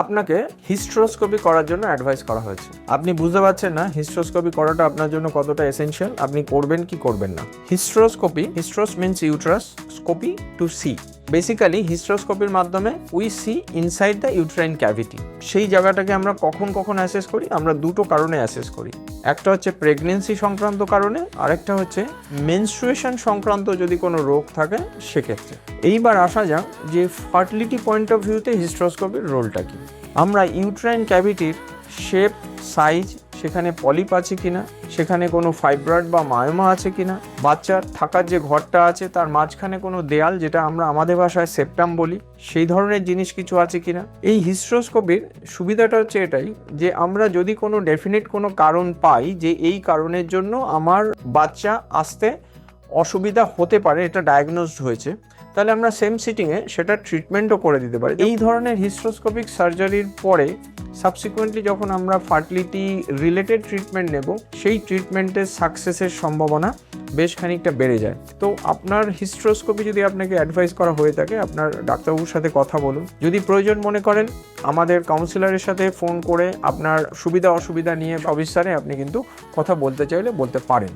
আপনাকে হিস্ট্রোস্কোপি করার জন্য অ্যাডভাইস করা হয়েছে। আপনি বুঝতে পারছেন না হিস্ট্রোস্কোপি করাটা আপনার জন্য কতটা এসেনশিয়াল, আপনি করবেন কি করবেন না। Hysteroscopy, hystero means uterus, scopy to see. Basically হিস্ট্রোস্কোপির মাধ্যমে we see inside the uterine cavity. সেই জায়গাটাকে আমরা কখন কখন অ্যাসেস করি? আমরা দুটো কারণে অ্যাসেস করি। একটা হচ্ছে প্রেগনেন্সি সংক্রান্ত কারণে, আরেকটা হচ্ছে মেনস্ট্রুয়েশন সংক্রান্ত যদি কোনো রোগ থাকে সেক্ষেত্রে। এইবার আসা যাক যে ফার্টিলিটি পয়েন্ট অফ ভিউতে হিস্ট্রোস্কোপির রোলটা কি। আমরা ইউট্রাইন ক্যাভিটির শেপ, সাইজ, সেখানে পলিপ আছে কিনা, সেখানে কোনো ফাইব্রয়েড বা মায়োমা আছে কিনা, বাচ্চার থাকার যে ঘরটা আছে তার মাঝখানে কোনো দেয়াল, যেটা আমরা আমাদের ভাষায় সেপ্টাম বলি, সেই ধরনের জিনিস কিছু আছে কিনা। এই হিস্ট্রোস্কোপির সুবিধাটা হচ্ছে এটাই যে আমরা যদি কোনো ডেফিনিট কোনো কারণ পাই যে এই কারণের জন্য আমার বাচ্চা আসতে অসুবিধা হতে পারে, এটা ডায়াগনোজড হয়েছে, তাহলে আমরা সেম সিটিংয়ে সেটা ট্রিটমেন্টও করে দিতে পারি। এই ধরনের হিস্ট্রোস্কোপিক সার্জারির পরে সাবসিকুয়েন্টলি যখন আমরা ফার্টিলিটি রিলেটেড ট্রিটমেন্ট নেব, সেই ট্রিটমেন্টের সাকসেসের সম্ভাবনা বেশ খানিকটা বেড়ে যায়। তো আপনার হিস্ট্রোস্কোপি যদি আপনাকে অ্যাডভাইস করা হয়ে থাকে, আপনার ডাক্তারবাবুর সাথে কথা বলুন। যদি প্রয়োজন মনে করেন, আমাদের কাউন্সিলরের সাথে ফোন করে আপনার সুবিধা অসুবিধা নিয়ে সবিস্তারে আপনি কিন্তু কথা বলতে চাইলে বলতে পারেন।